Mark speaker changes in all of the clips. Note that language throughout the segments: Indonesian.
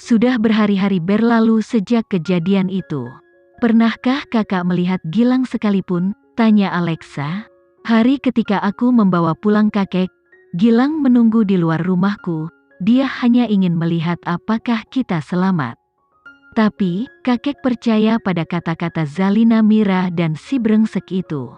Speaker 1: Sudah berhari-hari berlalu sejak kejadian itu. Pernahkah kakak melihat Gilang sekalipun? Tanya Alexa. Hari ketika aku membawa pulang kakek, Gilang menunggu di luar rumahku. Dia hanya ingin melihat apakah kita selamat. Tapi, kakek percaya pada kata-kata Zalina Mira dan si brengsek itu.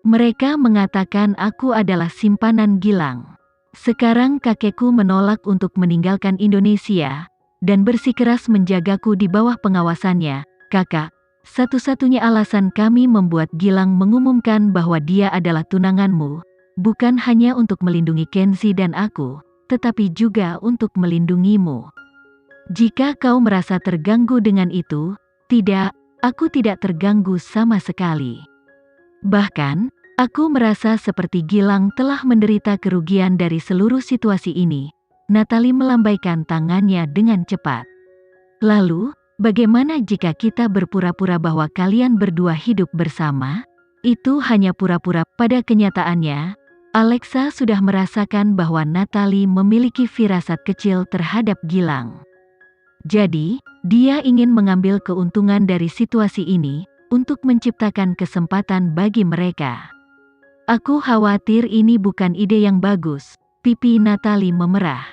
Speaker 1: Mereka mengatakan aku adalah simpanan Gilang. Sekarang kakekku menolak untuk meninggalkan Indonesia, dan bersikeras menjagaku di bawah pengawasannya. Kakak, satu-satunya alasan kami membuat Gilang mengumumkan bahwa dia adalah tunanganmu, bukan hanya untuk melindungi Kenzi dan aku, tetapi juga untuk melindungimu. Jika kau merasa terganggu dengan itu, tidak, aku tidak terganggu sama sekali. Bahkan, aku merasa seperti Gilang telah menderita kerugian dari seluruh situasi ini. Natalie melambaikan tangannya dengan cepat. Lalu, bagaimana jika kita berpura-pura bahwa kalian berdua hidup bersama? Itu hanya pura-pura. Pada kenyataannya, Alexa sudah merasakan bahwa Natalie memiliki firasat kecil terhadap Gilang. Jadi, dia ingin mengambil keuntungan dari situasi ini untuk menciptakan kesempatan bagi mereka. Aku khawatir ini bukan ide yang bagus. Pipi Natalie memerah.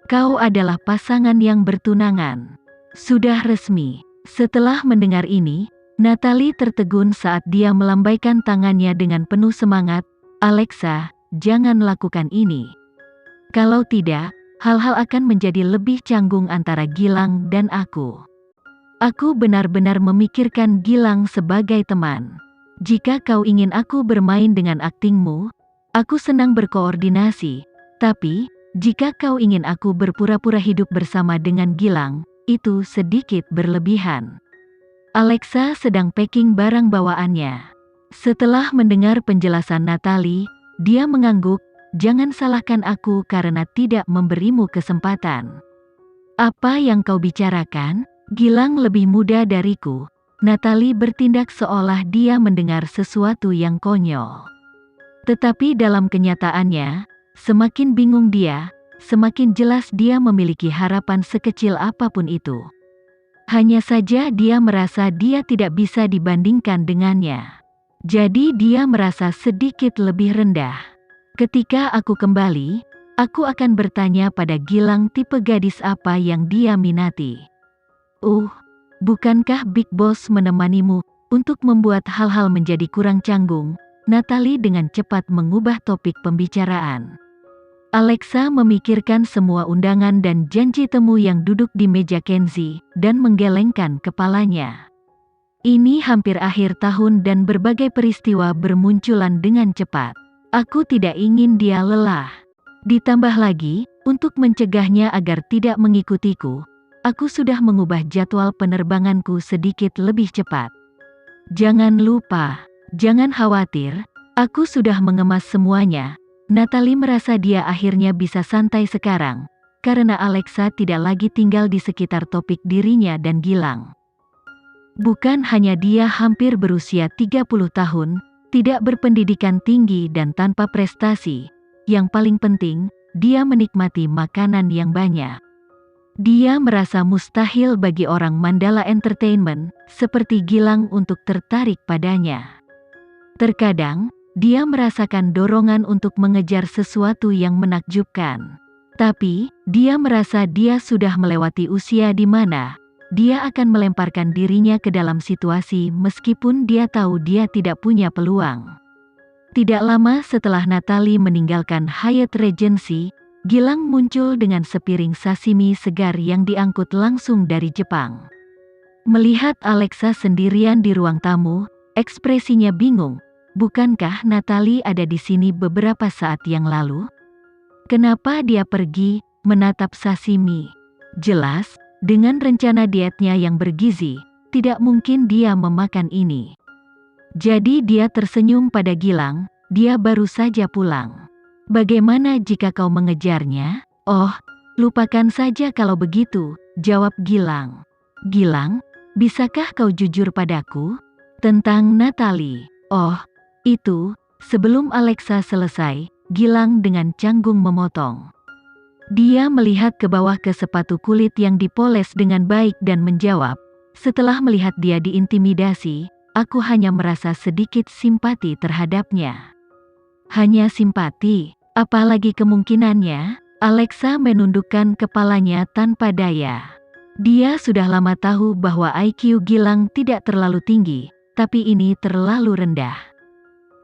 Speaker 1: Kau adalah pasangan yang bertunangan. Sudah resmi. Setelah mendengar ini, Natalie tertegun saat dia melambaikan tangannya dengan penuh semangat. Alexa, jangan lakukan ini. Kalau tidak, hal-hal akan menjadi lebih canggung antara Gilang dan aku. Aku benar-benar memikirkan Gilang sebagai teman. Jika kau ingin aku bermain dengan aktingmu, aku senang berkoordinasi. Tapi, jika kau ingin aku berpura-pura hidup bersama dengan Gilang, itu sedikit berlebihan. Alexa sedang packing barang bawaannya. Setelah mendengar penjelasan Natalie, dia mengangguk. Jangan salahkan aku karena tidak memberimu kesempatan. Apa yang kau bicarakan? Gilang lebih muda dariku. Natalie bertindak seolah dia mendengar sesuatu yang konyol. Tetapi dalam kenyataannya, semakin bingung dia, semakin jelas dia memiliki harapan sekecil apapun itu. Hanya saja dia merasa dia tidak bisa dibandingkan dengannya. Jadi dia merasa sedikit lebih rendah. Ketika aku kembali, aku akan bertanya pada Gilang tipe gadis apa yang dia minati. Bukankah Big Boss menemanimu untuk membuat hal-hal menjadi kurang canggung? Natalie dengan cepat mengubah topik pembicaraan. Alexa memikirkan semua undangan dan janji temu yang duduk di meja Kenzi, dan menggelengkan kepalanya. Ini hampir akhir tahun dan berbagai peristiwa bermunculan dengan cepat. Aku tidak ingin dia lelah. Ditambah lagi, untuk mencegahnya agar tidak mengikutiku, aku sudah mengubah jadwal penerbanganku sedikit lebih cepat. Jangan lupa, jangan khawatir, aku sudah mengemas semuanya. Natalie merasa dia akhirnya bisa santai sekarang, karena Alexa tidak lagi tinggal di sekitar topik dirinya dan Gilang. Bukan hanya dia hampir berusia 30 tahun, tidak berpendidikan tinggi dan tanpa prestasi. Yang paling penting, dia menikmati makanan yang banyak. Dia merasa mustahil bagi orang Mandala Entertainment, seperti Gilang untuk tertarik padanya. Terkadang, dia merasakan dorongan untuk mengejar sesuatu yang menakjubkan. Tapi, dia merasa dia sudah melewati usia di mana dia akan melemparkan dirinya ke dalam situasi meskipun dia tahu dia tidak punya peluang. Tidak lama setelah Natalie meninggalkan Hyatt Regency, Gilang muncul dengan sepiring sashimi segar yang diangkut langsung dari Jepang. Melihat Alexa sendirian di ruang tamu, ekspresinya bingung. Bukankah Natalie ada di sini beberapa saat yang lalu? Kenapa dia pergi menatap sashimi? Jelas, dengan rencana dietnya yang bergizi, tidak mungkin dia memakan ini. Jadi dia tersenyum pada Gilang, dia baru saja pulang. Bagaimana jika kau mengejarnya? Oh, lupakan saja kalau begitu, jawab Gilang. Gilang, bisakah kau jujur padaku? Tentang Natalie. Oh, itu, sebelum Alexa selesai, Gilang dengan canggung memotong. Dia melihat ke bawah ke sepatu kulit yang dipoles dengan baik dan menjawab, "Setelah melihat dia diintimidasi, aku hanya merasa sedikit simpati terhadapnya." "Hanya simpati? Apalagi kemungkinannya?" Alexa menundukkan kepalanya tanpa daya. Dia sudah lama tahu bahwa IQ Gilang tidak terlalu tinggi, tapi ini terlalu rendah.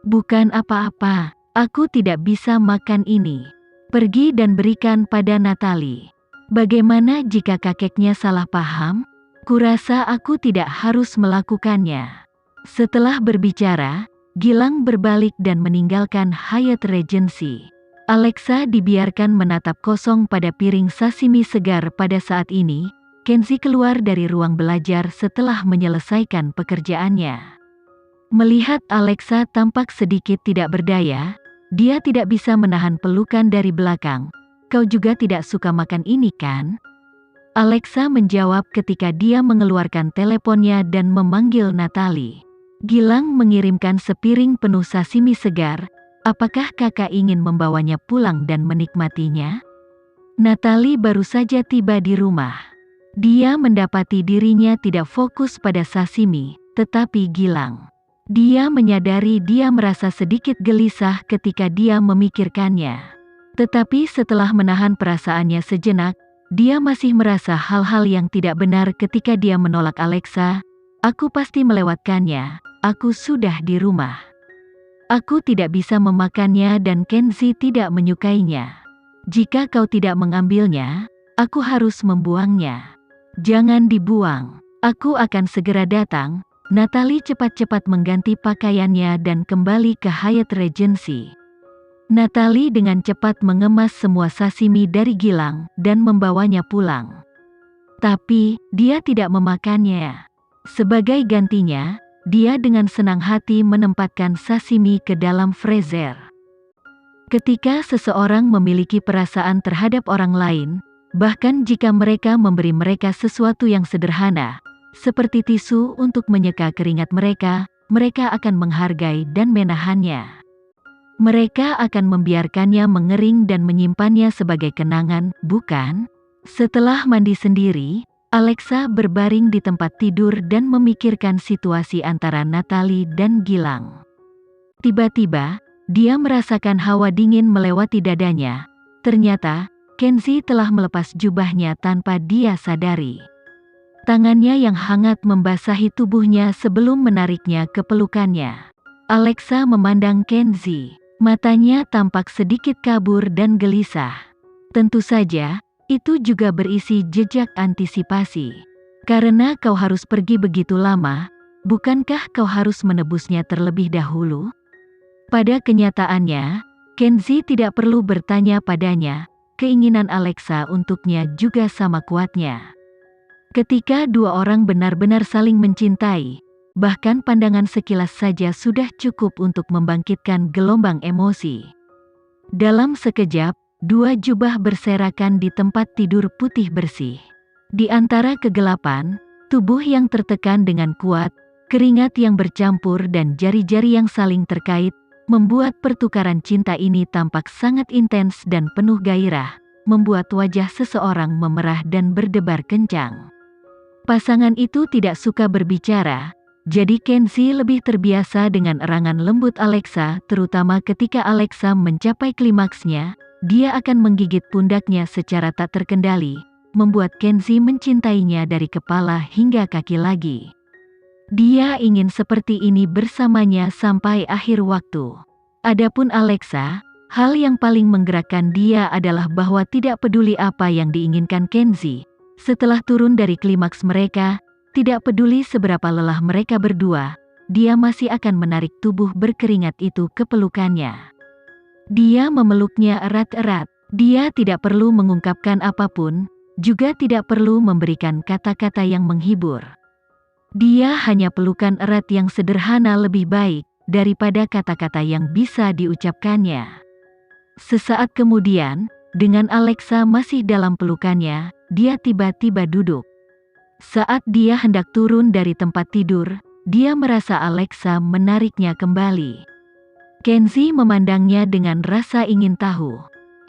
Speaker 1: "Bukan apa-apa, aku tidak bisa makan ini. Pergi dan berikan pada Natalie." "Bagaimana jika kakeknya salah paham? Kurasa aku tidak harus melakukannya." Setelah berbicara, Gilang berbalik dan meninggalkan Hyatt Regency. Alexa dibiarkan menatap kosong pada piring sashimi segar pada saat ini. Kenzie keluar dari ruang belajar setelah menyelesaikan pekerjaannya. Melihat Alexa tampak sedikit tidak berdaya, dia tidak bisa menahan pelukan dari belakang. "Kau juga tidak suka makan ini kan?" Alexa menjawab ketika dia mengeluarkan teleponnya dan memanggil Natalie. "Gilang mengirimkan sepiring penuh sashimi segar. Apakah kakak ingin membawanya pulang dan menikmatinya?" Natalie baru saja tiba di rumah. Dia mendapati dirinya tidak fokus pada sashimi, tetapi Gilang. Dia menyadari dia merasa sedikit gelisah ketika dia memikirkannya. Tetapi setelah menahan perasaannya sejenak, dia masih merasa hal-hal yang tidak benar ketika dia menolak Alexa. "Aku pasti melewatkannya, aku sudah di rumah. Aku tidak bisa memakannya dan Kenzie tidak menyukainya. Jika kau tidak mengambilnya, aku harus membuangnya." "Jangan dibuang. Aku akan segera datang." Natalie cepat-cepat mengganti pakaiannya dan kembali ke Hyatt Regency. Natalie dengan cepat mengemas semua sashimi dari Gilang dan membawanya pulang. Tapi, dia tidak memakannya. Sebagai gantinya, dia dengan senang hati menempatkan sashimi ke dalam freezer. Ketika seseorang memiliki perasaan terhadap orang lain, bahkan jika mereka memberi mereka sesuatu yang sederhana, seperti tisu untuk menyeka keringat mereka akan menghargai dan menahannya. Mereka akan membiarkannya mengering dan menyimpannya sebagai kenangan, bukan? Setelah mandi sendiri, Alexa berbaring di tempat tidur dan memikirkan situasi antara Natalie dan Gilang. Tiba-tiba, dia merasakan hawa dingin melewati dadanya. Ternyata, Kenzie telah melepas jubahnya tanpa dia sadari. Tangannya yang hangat membasahi tubuhnya sebelum menariknya ke pelukannya. Alexa memandang Kenzie. Matanya tampak sedikit kabur dan gelisah. Tentu saja, itu juga berisi jejak antisipasi. "Karena kau harus pergi begitu lama, bukankah kau harus menebusnya terlebih dahulu?" Pada kenyataannya, Kenzie tidak perlu bertanya padanya, keinginan Alexa untuknya juga sama kuatnya. Ketika dua orang benar-benar saling mencintai, bahkan pandangan sekilas saja sudah cukup untuk membangkitkan gelombang emosi. Dalam sekejap, dua jubah berserakan di tempat tidur putih bersih. Di antara kegelapan, tubuh yang tertekan dengan kuat, keringat yang bercampur dan jari-jari yang saling terkait, membuat pertukaran cinta ini tampak sangat intens dan penuh gairah, membuat wajah seseorang memerah dan berdebar kencang. Pasangan itu tidak suka berbicara, jadi Kenzie lebih terbiasa dengan erangan lembut Alexa, terutama ketika Alexa mencapai klimaksnya. Dia akan menggigit pundaknya secara tak terkendali, membuat Kenzie mencintainya dari kepala hingga kaki lagi. Dia ingin seperti ini bersamanya sampai akhir waktu. Adapun Alexa, hal yang paling menggerakkan dia adalah bahwa tidak peduli apa yang diinginkan Kenzie. Setelah turun dari klimaks mereka, tidak peduli seberapa lelah mereka berdua, dia masih akan menarik tubuh berkeringat itu ke pelukannya. Dia memeluknya erat-erat. Dia tidak perlu mengungkapkan apapun, juga tidak perlu memberikan kata-kata yang menghibur. Dia hanya pelukan erat yang sederhana lebih baik daripada kata-kata yang bisa diucapkannya. Sesaat kemudian, dengan Alexa masih dalam pelukannya, dia tiba-tiba duduk. Saat dia hendak turun dari tempat tidur, dia merasa Alexa menariknya kembali. Kenzie memandangnya dengan rasa ingin tahu.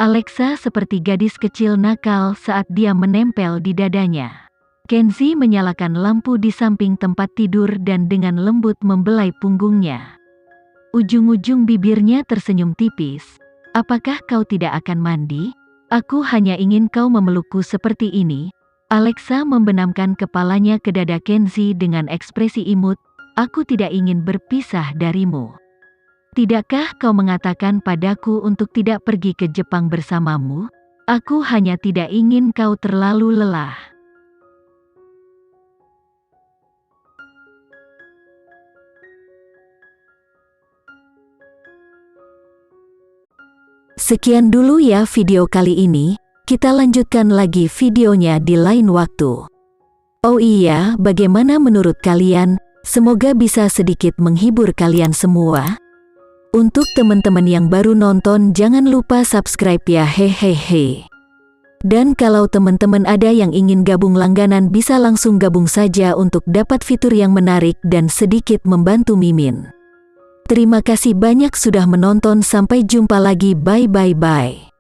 Speaker 1: Alexa seperti gadis kecil nakal saat dia menempel di dadanya. Kenzi menyalakan lampu di samping tempat tidur dan dengan lembut membelai punggungnya. Ujung-ujung bibirnya tersenyum tipis. Apakah kau tidak akan mandi? Aku hanya ingin kau memelukku seperti ini. Alexa membenamkan kepalanya ke dada Kenzi dengan ekspresi imut. Aku tidak ingin berpisah darimu. Tidakkah kau mengatakan padaku untuk tidak pergi ke Jepang bersamamu? Aku hanya tidak ingin kau terlalu lelah. Sekian dulu ya video kali ini, kita lanjutkan lagi videonya di lain waktu. Oh iya, bagaimana menurut kalian? Semoga bisa sedikit menghibur kalian semua. Untuk teman-teman yang baru nonton jangan lupa subscribe ya hehehe. Dan kalau teman-teman ada yang ingin gabung langganan bisa langsung gabung saja untuk dapat fitur yang menarik dan sedikit membantu Mimin. Terima kasih banyak sudah menonton, sampai jumpa lagi, bye bye bye.